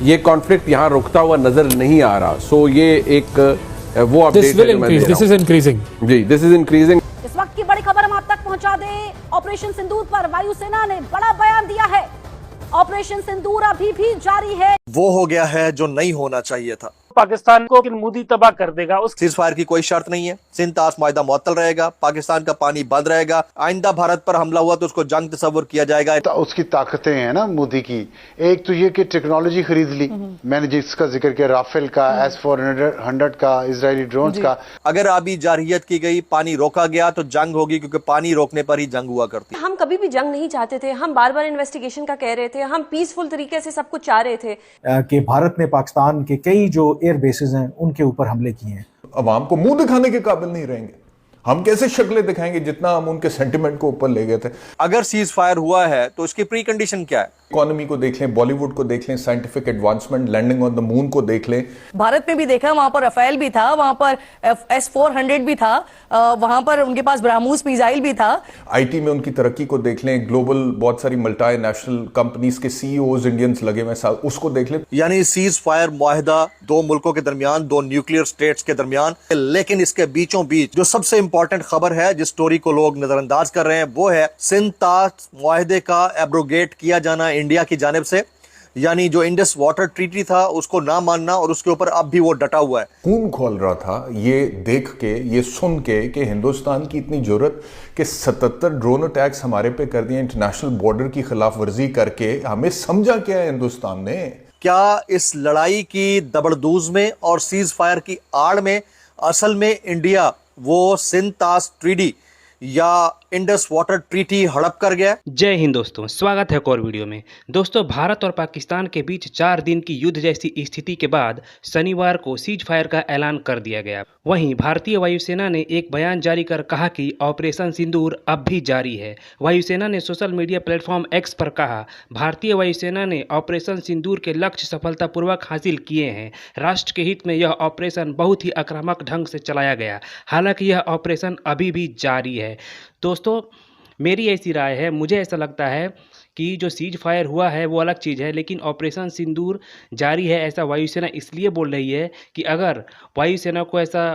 ये कॉन्फ्लिक्ट यहाँ रुकता हुआ नजर नहीं आ रहा। सो ये एक वो अपडेट है जो मैं दे रहा हूं। दिस इज इंक्रीजिंग जी, दिस इज इंक्रीजिंग। इस वक्त की बड़ी खबर हम आप तक पहुंचा दें। ऑपरेशन सिंदूर पर वायुसेना ने बड़ा बयान दिया है। ऑपरेशन सिंदूर अभी भी जारी है। वो हो गया है जो नहीं होना चाहिए था। पाकिस्तान को मोदी तबाह कर देगा। उस सीज फायर की कोई शर्त नहीं है। सिंध-ताश मुआहदा मुअत्तल रहेगा। पाकिस्तान का पानी बंद रहेगा। आइंदा भारत पर हमला हुआ तो उसको जंग तस्वर किया जाएगा। तो उसकी ताकतें हैं ना मोदी की। एक तो ये कि टेक्नोलॉजी खरीद ली, मैंने जिसका जिक्र किया, राफेल का, S-400 का, इजरायली ड्रोन्स का। अगर अभी जारहियत की गई, पानी रोका गया तो जंग होगी, क्योंकि पानी रोकने पर ही जंग हुआ करती है। हम कभी भी जंग नहीं चाहते थे। हम बार बार इन्वेस्टिगेशन का कह रहे थे। हम पीसफुल तरीके से सब कुछ चाह रहे थे कि भारत ने पाकिस्तान के कई जो एयर बेसेस हैं उनके ऊपर हमले किए हैं। अवाम को मुंह दिखाने के काबिल नहीं रहेंगे। हम कैसे शक्लें दिखाएंगे जितना हम उनके सेंटिमेंट को ऊपर ले गए थे। अगर सीज फायर हुआ है तो इसकी प्री कंडीशन क्या है? इकोनॉमी को देख लें, बॉलीवुड को देख लें, scientific advancement, landing on the moon को देख लें। भारत में भी देखा, वहां पर राफेल भी था, वहां पर S-400 भी था, वहां पर उनके पास ब्रह्मोस मिसाइल भी था। आईटी में उनकी तरक्की को देख लें, ग्लोबल बहुत सारी मल्टीनेशनल कंपनीज के सीईओज इंडियंस लगे हुए हैं, उसको देख लें। यानी सीज फायर मुआहदा दो मुल्कों के दरमियान, दो न्यूक्लियर स्टेट्स के दरमियान। लेकिन इसके बीचों बीच जो सबसे इंपॉर्टेंट खबर है, जिस स्टोरी को लोग नजरअंदाज कर रहे हैं, वो है सिंध-ताश मुआहदे का एब्रोगेट किया जाना इंडिया की जानिब से। यानी जो इंडस वाटर ट्रीटी था उसको ना मानना, और उसके ऊपर अब भी वो डटा हुआ है। खून खोल रहा था ये देख के, ये सुन के कि हिंदुस्तान की इतनी जरूरत कि 77 ड्रोन अटैक्स हमारे पे कर दिए, इंटरनेशनल बॉर्डर की खिलाफ वर्जी करके। हमें समझा क्या है हिंदुस्तान ने? क्या इस लड़ाई की दबड़दूज में और सीज फायर की आड़ में असल में इंडिया वो सिंध-ताश ट्रीटी या इंडस वाटर ट्रीटी हड़प कर गया? जय हिंद दोस्तों, स्वागत है एक और वीडियो में। दोस्तों, भारत और पाकिस्तान के बीच 4 दिन की युद्ध जैसी स्थिति के बाद शनिवार को सीज फायर का ऐलान कर दिया गया। वहीं भारतीय वायुसेना ने एक बयान जारी कर कहा कि ऑपरेशन सिंदूर अब भी जारी है। वायुसेना ने सोशल मीडिया प्लेटफॉर्म एक्स पर कहा, भारतीय वायुसेना ने ऑपरेशन सिंदूर के लक्ष्य सफलतापूर्वक हासिल किए हैं। राष्ट्र के हित में यह ऑपरेशन बहुत ही आक्रामक ढंग से चलाया गया। हालांकि यह ऑपरेशन अभी भी जारी है। दोस्तों, मेरी ऐसी राय है, मुझे ऐसा लगता है कि जो सीज फायर हुआ है वो अलग चीज़ है, लेकिन ऑपरेशन सिंदूर जारी है ऐसा वायुसेना इसलिए बोल रही है कि अगर वायुसेना को ऐसा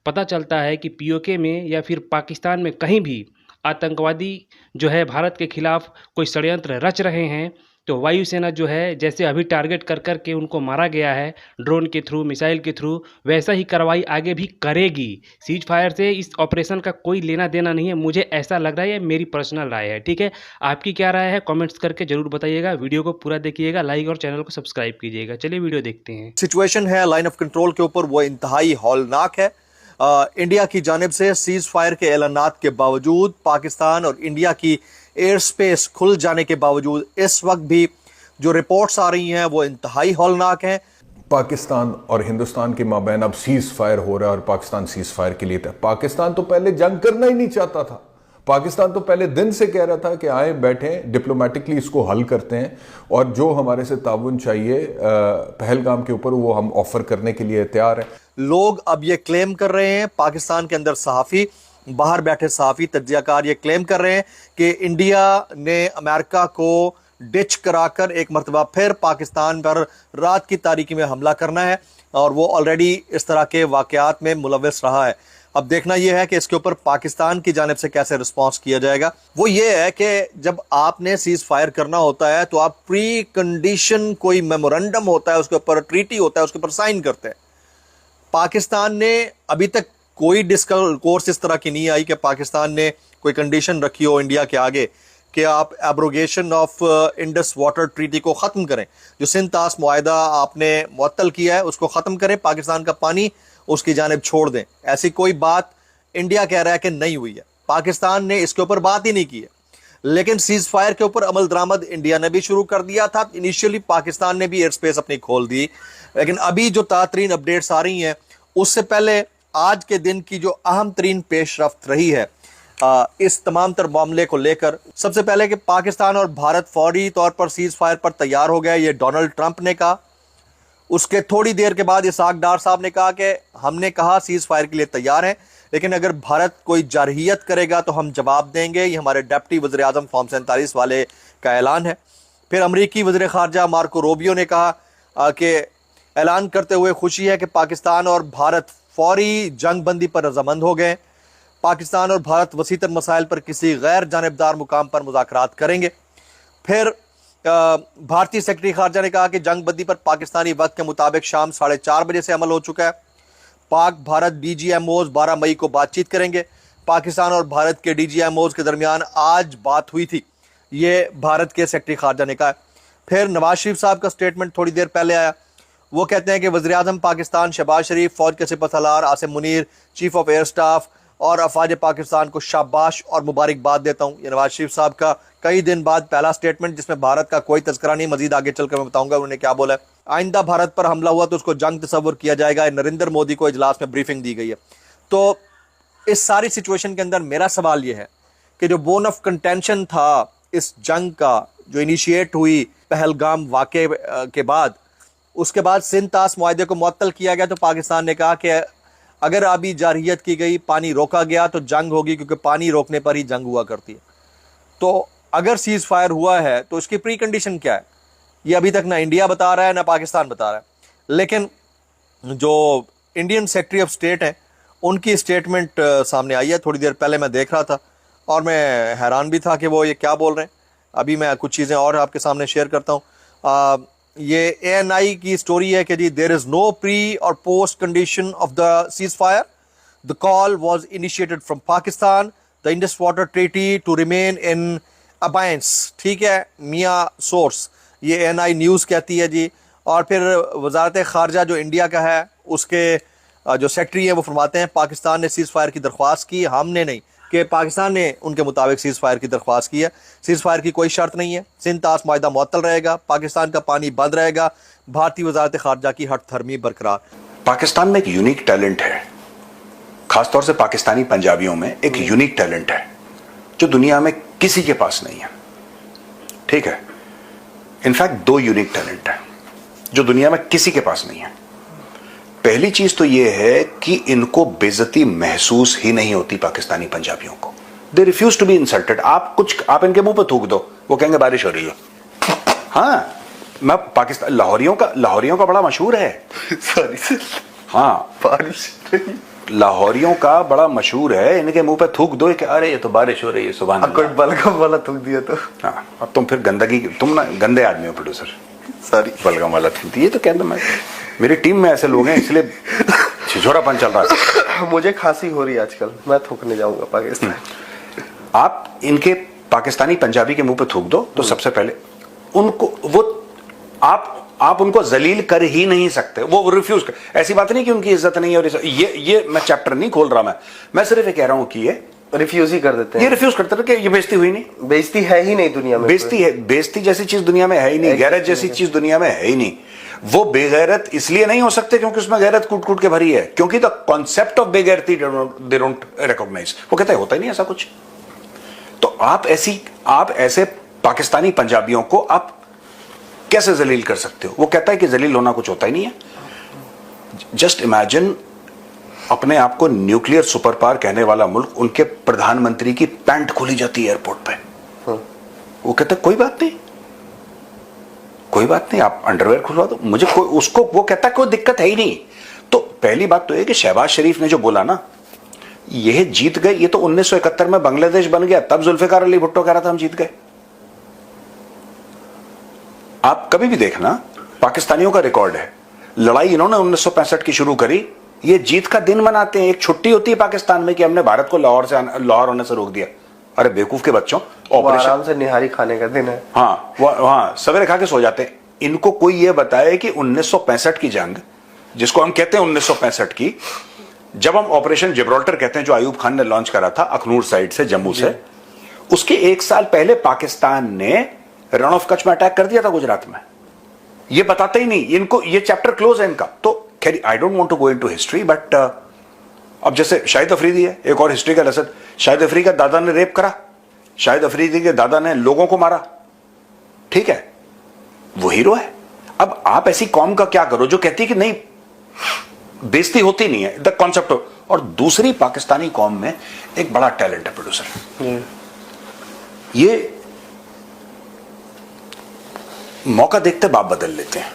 पता चलता है कि पीओके में या फिर पाकिस्तान में कहीं भी आतंकवादी जो है भारत के खिलाफ कोई षड्यंत्र रच रहे हैं, तो वायुसेना जो है जैसे अभी टारगेट कर कर के उनको मारा गया है ड्रोन के थ्रू, मिसाइल के थ्रू, वैसा ही कार्रवाई आगे भी करेगी। सीज फायर से इस ऑपरेशन का कोई लेना देना नहीं है, मुझे ऐसा लग रहा है। ये मेरी पर्सनल राय है, ठीक है? आपकी क्या राय है कमेंट्स करके जरूर बताइएगा। वीडियो को पूरा देखिएगा, लाइक और चैनल को सब्सक्राइब कीजिएगा। चलिए वीडियो देखते हैं। सिचुएशन है लाइन ऑफ कंट्रोल के ऊपर वो इंतहाई हौलनाक है। इंडिया की जानिब से सीज फायर के ऐलानात के बावजूद, पाकिस्तान और इंडिया की एयर स्पेस खुल जाने के बावजूद, इस वक्त भी जो रिपोर्ट्स आ रही हैं वो इंतहाई हौलनाक हैं। पाकिस्तान और हिंदुस्तान के माबैन अब सीज फायर हो रहा है और पाकिस्तान सीज फायर के लिए था। पाकिस्तान तो पहले जंग करना ही नहीं चाहता था। पाकिस्तान तो पहले दिन से कह रहा था कि आए बैठें, डिप्लोमेटिकली इसको हल करते हैं, और जो हमारे से ताउन चाहिए पहलगाम के ऊपर वो हम ऑफर करने के लिए तैयार हैं। लोग अब ये क्लेम कर रहे हैं, पाकिस्तान के अंदर सहाफ़ी, बाहर बैठे सहाफ़ी तज्ज़ियाकार ये क्लेम कर रहे हैं कि इंडिया ने अमेरिका को डिच कराकर एक मरतबा फिर पाकिस्तान पर रात की तारीकी में हमला करना है, और वो ऑलरेडी इस तरह के वाक़यात में मुलव्वस रहा है। अब देखना यह है कि इसके ऊपर पाकिस्तान की जानिब से कैसे रिस्पॉन्स किया जाएगा। वो ये है कि जब आपने सीज फायर करना होता है तो आप प्री कंडीशन, कोई मेमोरेंडम होता है, उसके ऊपर ट्रीटी होता है, उसके ऊपर साइन करते हैं। पाकिस्तान ने अभी तक कोई डिस्कोर्स इस तरह की नहीं आई कि पाकिस्तान ने कोई कंडीशन रखी हो इंडिया के आगे कि आप abrogation of Indus water treaty को ख़त्म करें। जो सिंध-ताश मुआहदा आपने मुअत्तल किया है उसको ख़त्म करें, पाकिस्तान का पानी उसकी जानिब छोड़ दें। ऐसी कोई बात इंडिया कह रहा है कि नहीं हुई है। पाकिस्तान ने इसके ऊपर बात ही नहीं की है। लेकिन सीज फायर के ऊपर अमल दरामद इंडिया ने भी शुरू कर दिया था। इनिशियली पाकिस्तान ने भी एयर स्पेस अपनी खोल दी, लेकिन अभी जो ताज़ा अपडेट्स आ रही हैं उससे पहले आज के दिन की जो अहम तरीन पेशरफ्त रही है इस तमाम तर मामले को लेकर, सबसे पहले कि पाकिस्तान और भारत फौरी तौर पर सीज फायर पर तैयार हो गया, ये डोनाल्ड ट्रंप ने कहा। उसके थोड़ी देर के बाद इसहाक डार साहब ने कहा कि हमने कहा सीज फायर के लिए तैयार हैं, लेकिन अगर भारत कोई जारहियत करेगा तो हम जवाब देंगे। ये हमारे डिप्टी वज़ीर आज़म फॉर्म 47 वाले का ऐलान है। फिर अमरीकी वज़ीर ख़ारजा मार्को रूबियो ने कहा के ऐलान करते हुए खुशी है कि पाकिस्तान और भारत फौरी जंग बंदी पर रजामंद हो गए। पाकिस्तान और भारत वसीतर मसाइल पर किसी गैर जानिबदार मुकाम पर मुज़ाकरात करेंगे। फिर भारतीय सेक्रेटरी खारजा ने कहा कि जंग बंदी पर पाकिस्तानी वक्त के मुताबिक शाम 4:30 बजे से अमल हो चुका है। पाक भारत DGMOs 12 मई को बातचीत करेंगे। पाकिस्तान और भारत के DGMOs के दरमियान आज बात हुई थी, ये भारत के सेक्रेटरी खारजा ने कहा। फिर नवाज शरीफ साहब का स्टेटमेंट थोड़ी देर पहले आया। वो कहते हैं कि वज़ीर-ए-आज़म पाकिस्तान शहबाज शरीफ, फ़ौज के सिपहसालार Asim Munir, chief of air staff और अफवाज पाकिस्तान को शाबाश और मुबारकबाद देता हूँ। ये नवाज शरीफ साहब का कई दिन बाद पहला स्टेटमेंट जिसमें भारत का कोई तज़किरा नहीं। मजीद आगे चलकर मैं बताऊंगा उन्होंने क्या बोला है। आइंदा भारत पर हमला हुआ तो उसको जंग तस्वर किया जाएगा। नरेंद्र मोदी को इजलास में ब्रीफिंग दी गई है। तो इस सारी सिचुएशन के अंदर मेरा सवाल ये है कि जो बोन ऑफ कंटेंशन था इस जंग का, जो इनिशिएट हुई पहलगाम वाक़े के बाद, उसके बाद सिंध तास मुआहदे को मुअत्तल किया गया। तो पाकिस्तान ने कहा कि अगर आबी जारहियत की गई, पानी रोका गया तो जंग होगी, क्योंकि पानी रोकने पर ही जंग हुआ करती है। तो अगर सीज़ फायर हुआ है तो इसकी प्री कंडीशन क्या है, ये अभी तक ना इंडिया बता रहा है ना पाकिस्तान बता रहा है। लेकिन जो इंडियन सेक्रेटरी ऑफ स्टेट हैं उनकी स्टेटमेंट सामने आई है। थोड़ी देर पहले मैं देख रहा था और मैं हैरान भी था कि वो ये क्या बोल रहे हैं। अभी मैं कुछ चीज़ें और आपके सामने शेयर करता हूँ। ये ANI की स्टोरी है कि जी देयर इज़ नो प्री और post condition of the ceasefire, the call was initiated from Pakistan, the Indus water treaty to remain in abeyance. ठीक है, मियाँ सोर्स, ये ANI न्यूज़ कहती है जी। और फिर वजारत खारजा जो इंडिया का है उसके जो सेक्रेटरी हैं वो फरमाते हैं पाकिस्तान ने सीज़ फायर की दरख्वास्त की, हमने नहीं, कि पाकिस्तान ने उनके मुताबिक सीज़ फायर की दरख्वास्त की है। सीज़ फायर की कोई शर्त नहीं है। सिंध तास मुआहदा मुअत्तल रहेगा, पाकिस्तान का पानी बंद रहेगा, भारतीय वजारत खारजा की हट धर्मी बरकरार। पाकिस्तान में एक यूनिक टैलेंट है, खासतौर से पाकिस्तानी पंजाबियों में एक यूनिक टैलेंट है जो दुनिया में किसी के पास नहीं है। ठीक है, इनफैक्ट 2 यूनिक टैलेंट है जो दुनिया में किसी के पास नहीं है। पहली चीज तो यह है कि इनको बेइज्जती महसूस ही नहीं होती पाकिस्तानी पंजाबियों को। They refuse to be insulted. आप इनके मुंह पे थूक दो, वो कहेंगे बारिश हो रही है। हाँ, मैं पाकिस्तान लाहौरियों का बड़ा मशहूर है। सॉरी, हाँ, बारिश लाहौरियों का बड़ा मशहूर है। इनके मुंह पे थूक दो कि अरे ये तो बारिश हो रही है, सुभान अल्लाह। बलगम वाला थूक दिया तो हाँ, अब तुम फिर गंदगी, तुम ना गंदे आदमी हो प्रोड्यूसर। सॉरी, बलगम वाला थूक दिया तो कहता। मैं, मेरी टीम में ऐसे लोग हैं इसलिए छिछोरापन चल रहा है। मुझे खांसी हो रही है आजकल, मैं थूकने जाऊंगा पाकिस्तान। आप इनके पाकिस्तानी पंजाबी के मुंह पे थूक दो तो सबसे पहले उनको वो आप उनको जलील कर ही नहीं सकते। वो रिफ्यूज कर, ऐसी बात नहीं कि उनकी इज्जत नहीं है। और ये मैं चैप्टर नहीं खोल रहा, मैं सिर्फ ये कह रहा हूं कि ये रिफ्यूज ही कर देते हैं। ये रिफ्यूज करते हैं कि ये बेइज्जती हुई नहीं, बेइज्जती है ही नहीं दुनिया में। बेइज्जती जैसी चीज दुनिया में है ही नहीं, गैरत जैसी चीज दुनिया में है ही नहीं। वो बेगैरत इसलिए नहीं हो सकते क्योंकि उसमें गैरत कूट कूट के भरी है, क्योंकि द कॉन्सेप्ट ऑफ बेगैरती दे डोंट रिकॉग्नाइज। वो कहते हैं होता ही नहीं ऐसा कुछ। तो आप ऐसे पाकिस्तानी पंजाबियों को आप कैसे जलील कर सकते हो? वो कहता है कि जलील होना कुछ होता ही नहीं है। जस्ट इमेजिन, अपने आप को न्यूक्लियर सुपर पावर कहने वाला मुल्क, उनके प्रधानमंत्री की पैंट खोली जाती है एयरपोर्ट पे। वो कहते कोई बात नहीं, कोई बात नहीं, आप अंडरवेयर खुलवा दो मुझे, कोई उसको, वो कहता कोई दिक्कत है ही नहीं। तो पहली बात तो यह कि शहबाज शरीफ ने जो बोला ना, यह जीत गए। ये तो 1971 में बांग्लादेश बन गया, तब जुल्फिकार अली भुट्टो कह रहा था हम जीत गए। आप कभी भी देखना, पाकिस्तानियों का रिकॉर्ड है, लड़ाई इन्होंने 1965 की शुरू करी, ये जीत का दिन मनाते हैं। एक छुट्टी होती है पाकिस्तान में कि हमने भारत को लाहौर होने से रोक दिया। अरे बेवकूफ के बच्चों, आराम से निहारी खाने का दिन है। हाँ, वहां सवेरे खा के सो जाते हैं। इनको कोई ये बताए कि 1965 की जंग, जिसको हम कहते हैं 1965 की, जब हम ऑपरेशन जिब्राल्टर कहते हैं, जो आयूब खान ने लॉन्च करा था अखनूर साइड से, जम्मू से, उसके 1 साल पहले पाकिस्तान ने रन ऑफ कच्छ में अटैक कर दिया था गुजरात में। ये बताते ही नहीं इनको, ये चैप्टर क्लोज है इनका। तो खैर, I don't want to go into history, but अब जैसे शाहिद अफरीदी है, एक और हिस्ट्री का लेसन। शाहिद अफरीदी का दादा ने रेप करा, शाहिद अफरीदी के दादा ने लोगों को मारा, ठीक है, वो हीरो है। अब आप ऐसी कौम का क्या करो जो कहती है कि नहीं, बेइज्जती होती नहीं है, द कॉन्सेप्ट। और दूसरी पाकिस्तानी कौम में एक बड़ा टैलेंट है प्रोड्यूसर, ये मौका देखते बाप बदल लेते हैं।